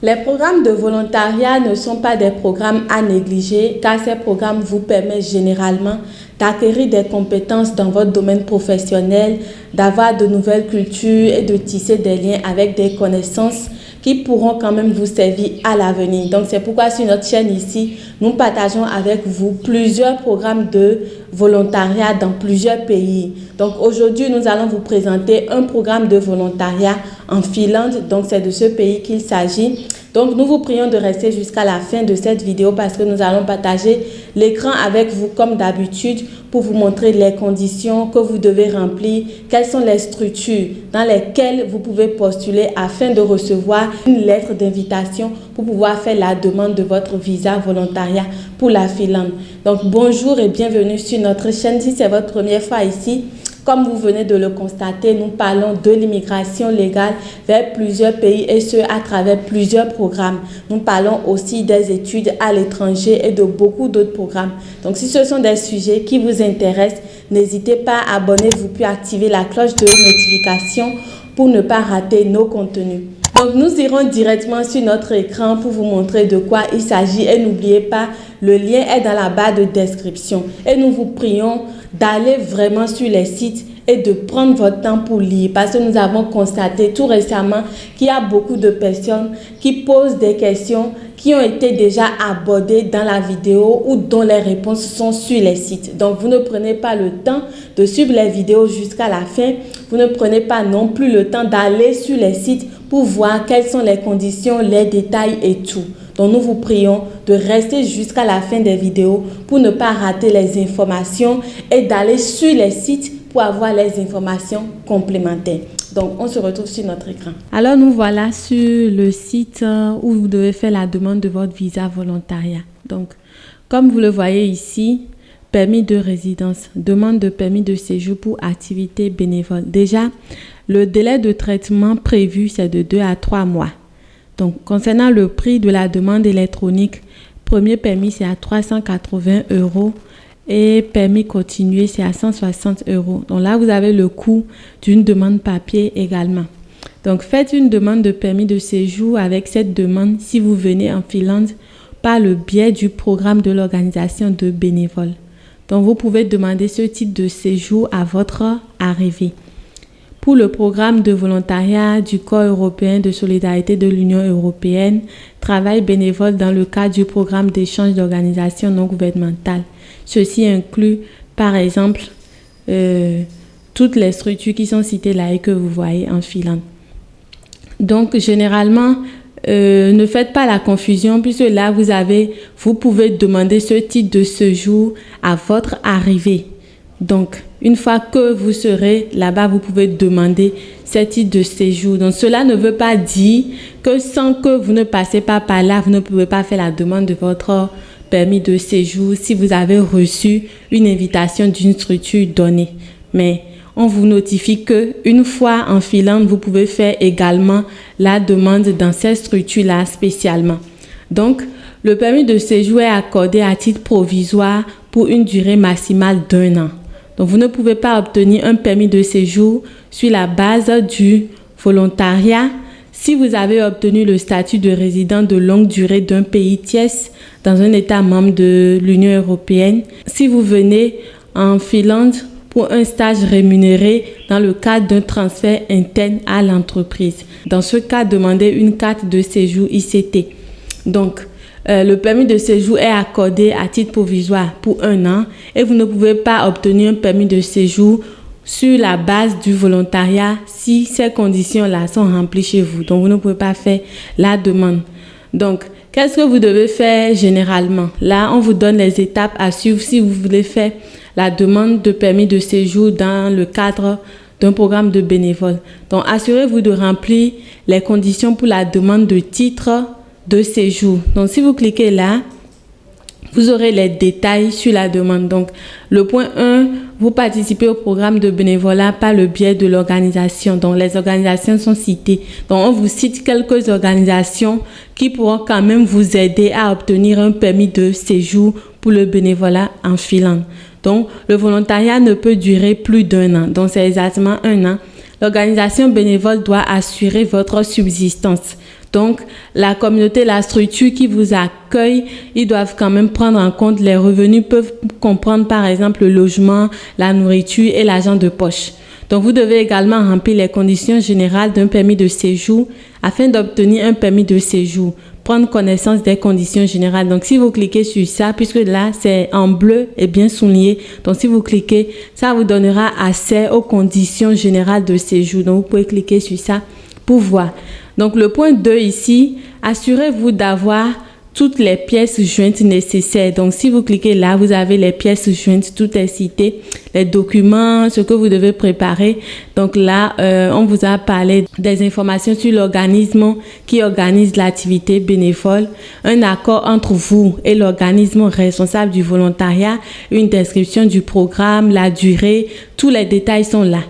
Les programmes de volontariat ne sont pas des programmes à négliger car ces programmes vous permettent généralement d'acquérir des compétences dans votre domaine professionnel, d'avoir de nouvelles cultures et de tisser des liens avec des connaissances qui pourront quand même vous servir à l'avenir. Donc c'est pourquoi sur notre chaîne ici, nous partageons avec vous plusieurs programmes de volontariat dans plusieurs pays. Donc aujourd'hui, nous allons vous présenter un programme de volontariat en Finlande. Donc c'est de ce pays qu'il s'agit. Donc nous vous prions de rester jusqu'à la fin de cette vidéo parce que nous allons partager l'écran avec vous comme d'habitude pour vous montrer les conditions que vous devez remplir, quelles sont les structures dans lesquelles vous pouvez postuler afin de recevoir une lettre d'invitation pour pouvoir faire la demande de votre visa volontariat pour la Finlande. Donc bonjour et bienvenue sur notre chaîne. Si c'est votre première fois ici, comme vous venez de le constater, nous parlons de l'immigration légale vers plusieurs pays et ce à travers plusieurs programmes. Nous parlons aussi des études à l'étranger et de beaucoup d'autres programmes. Donc si ce sont des sujets qui vous intéressent, n'hésitez pas à abonner-vous puis activer la cloche de notification pour ne pas rater nos contenus. Donc nous irons directement sur notre écran pour vous montrer de quoi il s'agit et n'oubliez pas, le lien est dans la barre de description et nous vous prions d'aller vraiment sur les sites et de prendre votre temps pour lire parce que nous avons constaté tout récemment qu'il y a beaucoup de personnes qui posent des questions qui ont été déjà abordées dans la vidéo ou dont les réponses sont sur les sites. Donc vous ne prenez pas le temps de suivre les vidéos jusqu'à la fin. Vous ne prenez pas non plus le temps d'aller sur les sites pour voir quelles sont les conditions, les détails et tout. Donc nous vous prions de rester jusqu'à la fin des vidéos pour ne pas rater les informations et d'aller sur les sites pour avoir les informations complémentaires. Donc on se retrouve sur notre écran. Alors nous voilà sur le site où vous devez faire la demande de votre visa volontariat. Donc comme vous le voyez ici, permis de résidence, demande de permis de séjour pour activité bénévole. Déjà, le délai de traitement prévu c'est de 2 à 3 mois. Donc, concernant le prix de la demande électronique, premier permis, c'est à 380 € et permis continué, c'est à 160 €. Donc là, vous avez le coût d'une demande papier également. Donc, faites une demande de permis de séjour avec cette demande si vous venez en Finlande par le biais du programme de l'organisation de bénévoles. Donc, vous pouvez demander ce type de séjour à votre arrivée. Pour le programme de volontariat du Corps européen de solidarité de l'Union européenne, travail bénévole dans le cadre du programme d'échange d'organisations non gouvernementales. Ceci inclut, par exemple, toutes les structures qui sont citées là et que vous voyez en Finlande. Donc, généralement, ne faites pas la confusion puisque là, vous pouvez demander ce type de séjour à votre arrivée. Donc, une fois que vous serez là-bas, vous pouvez demander ce type de séjour. Donc, cela ne veut pas dire que sans que vous ne passez pas par là, vous ne pouvez pas faire la demande de votre permis de séjour si vous avez reçu une invitation d'une structure donnée. Mais on vous notifie qu'une fois en Finlande, vous pouvez faire également la demande dans cette structure-là spécialement. Donc, le permis de séjour est accordé à titre provisoire pour une durée maximale d'1 an. Donc, vous ne pouvez pas obtenir un permis de séjour sur la base du volontariat si vous avez obtenu le statut de résident de longue durée d'un pays tiers dans un État membre de l'Union européenne. Si vous venez en Finlande pour un stage rémunéré dans le cadre d'un transfert interne à l'entreprise. Dans ce cas, demandez une carte de séjour ICT. Donc, le permis de séjour est accordé à titre provisoire pour 1 an et vous ne pouvez pas obtenir un permis de séjour sur la base du volontariat si ces conditions-là sont remplies chez vous. Donc, vous ne pouvez pas faire la demande. Donc, qu'est-ce que vous devez faire généralement? Là, on vous donne les étapes à suivre si vous voulez faire la demande de permis de séjour dans le cadre d'un programme de bénévole. Donc, assurez-vous de remplir les conditions pour la demande de titre de séjour. Donc, si vous cliquez là, vous aurez les détails sur la demande. Donc, le point 1, vous participez au programme de bénévolat par le biais de l'organisation. Donc, les organisations sont citées. Donc, on vous cite quelques organisations qui pourront quand même vous aider à obtenir un permis de séjour pour le bénévolat en Finlande. Donc, le volontariat ne peut durer plus d'1 an. Donc, c'est exactement 1 an. L'organisation bénévole doit assurer votre subsistance. Donc, la communauté, la structure qui vous accueille, ils doivent quand même prendre en compte les revenus, peuvent comprendre par exemple le logement, la nourriture et l'argent de poche. Donc, vous devez également remplir les conditions générales d'un permis de séjour afin d'obtenir un permis de séjour. Prendre connaissance des conditions générales. Donc, si vous cliquez sur ça, puisque là, c'est en bleu et bien souligné. Donc, si vous cliquez, ça vous donnera accès aux conditions générales de séjour. Donc, vous pouvez cliquer sur ça pour voir. Donc, le point 2 ici, assurez-vous d'avoir toutes les pièces jointes nécessaires. Donc, si vous cliquez là, vous avez les pièces jointes, tout est cité, les documents, ce que vous devez préparer. Donc là, on vous a parlé des informations sur l'organisme qui organise l'activité bénévole, un accord entre vous et l'organisme responsable du volontariat, une description du programme, la durée, tous les détails sont là.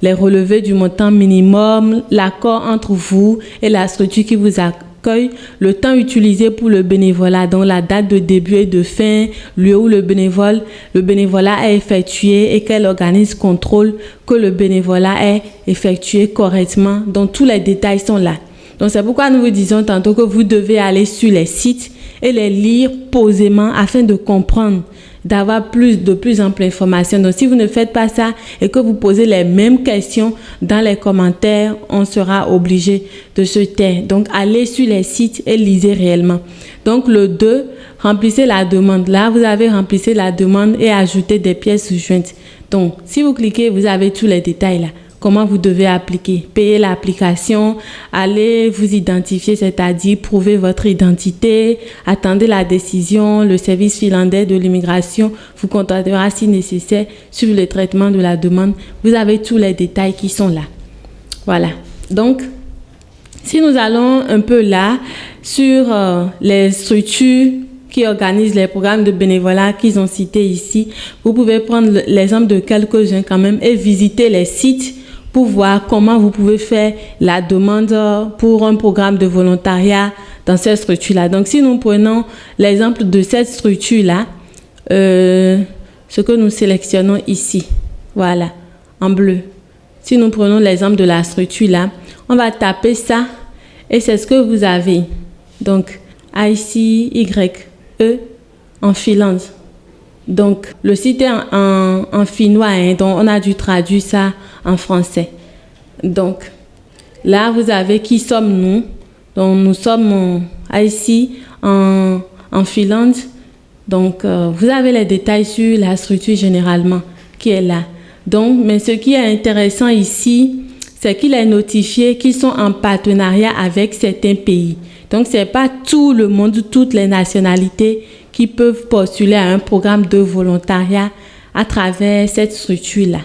Les relevés du montant minimum, l'accord entre vous et la structure qui vous accueille, le temps utilisé pour le bénévolat, donc la date de début et de fin, lieu où le bénévolat est effectué et quel organisme contrôle que le bénévolat est effectué correctement. Donc tous les détails sont là. Donc c'est pourquoi nous vous disons tantôt que vous devez aller sur les sites et les lire posément afin de comprendre, d'avoir de plus amples informations. Donc, si vous ne faites pas ça et que vous posez les mêmes questions dans les commentaires, on sera obligé de se taire. Donc, allez sur les sites et lisez réellement. Donc, le 2, remplissez la demande. Là, vous avez remplissé la demande et ajouté des pièces jointes. Donc, si vous cliquez, vous avez tous les détails là. Comment vous devez appliquer, payer l'application, allez vous identifier, c'est-à-dire prouver votre identité, attendez la décision, le service finlandais de l'immigration vous contactera si nécessaire sur le traitement de la demande. Vous avez tous les détails qui sont là. Voilà. Donc, si nous allons un peu là sur les structures qui organisent les programmes de bénévolat qu'ils ont cités ici, vous pouvez prendre l'exemple de quelques-uns quand même et visiter les sites pour voir comment vous pouvez faire la demande pour un programme de volontariat dans cette structure-là. Donc, si nous prenons l'exemple de cette structure-là, ce que nous sélectionnons ici, voilà, en bleu. Si nous prenons l'exemple de la structure-là, on va taper ça et c'est ce que vous avez. Donc, ICYE en Finlande. Donc, le site est en finnois, hein, donc on a dû traduire ça en français. Donc, là, vous avez qui sommes-nous. Donc, nous sommes ici en Finlande. Donc, vous avez les détails sur la structure généralement qui est là. Donc, mais ce qui est intéressant ici, c'est qu'il est notifié qu'ils sont en partenariat avec certains pays. Donc, ce n'est pas tout le monde, toutes les nationalités qui peuvent postuler à un programme de volontariat à travers cette structure-là.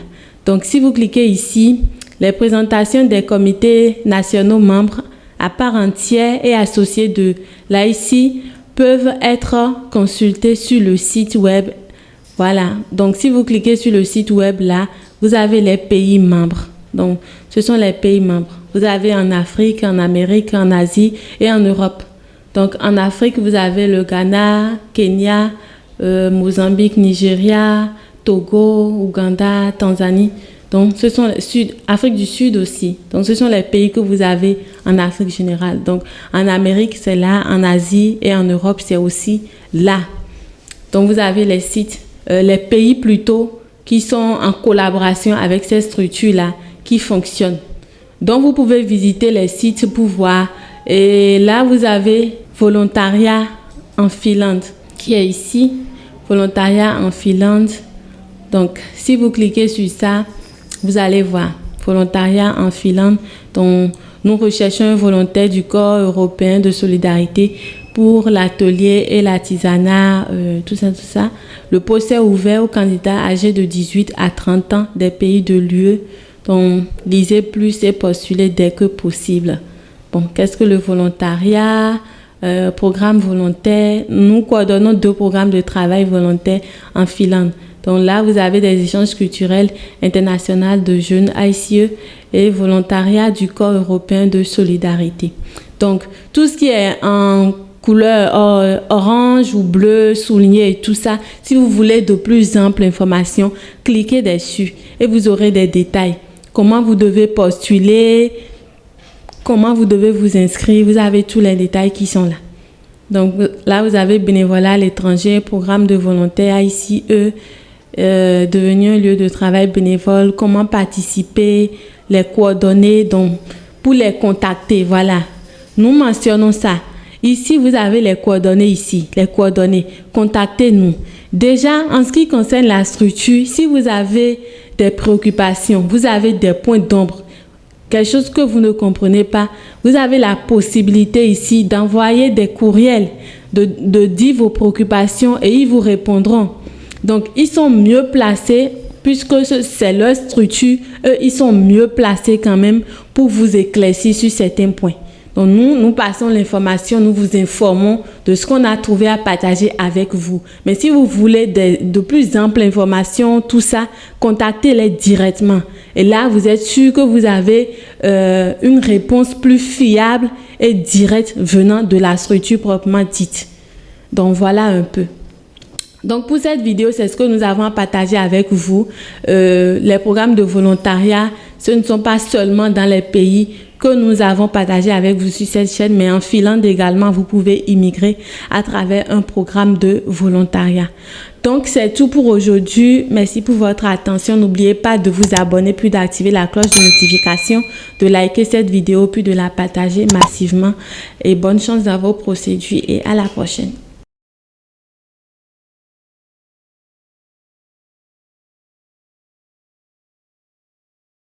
Donc, si vous cliquez ici, les présentations des comités nationaux membres à part entière et associés de l'AICI peuvent être consultées sur le site web. Voilà. Donc, si vous cliquez sur le site web là, vous avez les pays membres. Donc, ce sont les pays membres. Vous avez en Afrique, en Amérique, en Asie et en Europe. Donc, en Afrique, vous avez le Ghana, Kenya, Mozambique, Nigeria, Togo, Ouganda, Tanzanie. Donc, ce sont Afrique du Sud aussi. Donc, ce sont les pays que vous avez en Afrique générale. Donc, en Amérique, c'est là. En Asie et en Europe, c'est aussi là. Donc, vous avez les sites, les pays plutôt, qui sont en collaboration avec ces structures-là, qui fonctionnent. Donc, vous pouvez visiter les sites pour voir. Et là, vous avez volontariat en Finlande qui est ici. Volontariat en Finlande. Donc, si vous cliquez sur ça, vous allez voir. Volontariat en Finlande. Donc, nous recherchons un volontaire du Corps européen de solidarité pour l'atelier et l'artisanat, tout ça. Le poste est ouvert aux candidats âgés de 18 à 30 ans des pays de l'UE. Donc, lisez plus et postulez dès que possible. Bon, qu'est-ce que le volontariat? Programme volontaire. Nous coordonnons 2 programmes de travail volontaire en Finlande. Donc là, vous avez des échanges culturels internationaux de jeunes ICE et volontariat du Corps européen de solidarité. Donc, tout ce qui est en couleur orange ou bleu, souligné et tout ça, si vous voulez de plus amples informations, cliquez dessus et vous aurez des détails. Comment vous devez postuler, comment vous devez vous inscrire. Vous avez tous les détails qui sont là. Donc là, vous avez bénévolat à l'étranger, programme de volontaires, ICE, devenir un lieu de travail bénévole, comment participer, les coordonnées, donc pour les contacter, voilà. Nous mentionnons ça. Ici, vous avez les coordonnées ici, les coordonnées. Contactez-nous. Déjà, en ce qui concerne la structure, si vous avez des préoccupations, vous avez des points d'ombre, quelque chose que vous ne comprenez pas, vous avez la possibilité ici d'envoyer des courriels, de dire vos préoccupations et ils vous répondront. Donc, ils sont mieux placés, puisque c'est leur structure, eux, ils sont mieux placés quand même pour vous éclaircir sur certains points. Donc, nous passons l'information, nous vous informons de ce qu'on a trouvé à partager avec vous. Mais si vous voulez de plus amples informations, tout ça, contactez-les directement. Et là, vous êtes sûr que vous avez une réponse plus fiable et directe venant de la structure proprement dite. Donc, voilà un peu. Donc, pour cette vidéo, c'est ce que nous avons à partager avec vous. Les programmes de volontariat, ce ne sont pas seulement dans les pays que nous avons partagé avec vous sur cette chaîne, mais en Finlande également, vous pouvez immigrer à travers un programme de volontariat. Donc, c'est tout pour aujourd'hui. Merci pour votre attention. N'oubliez pas de vous abonner, puis d'activer la cloche de notification, de liker cette vidéo, puis de la partager massivement. Et bonne chance dans vos procédures et à la prochaine.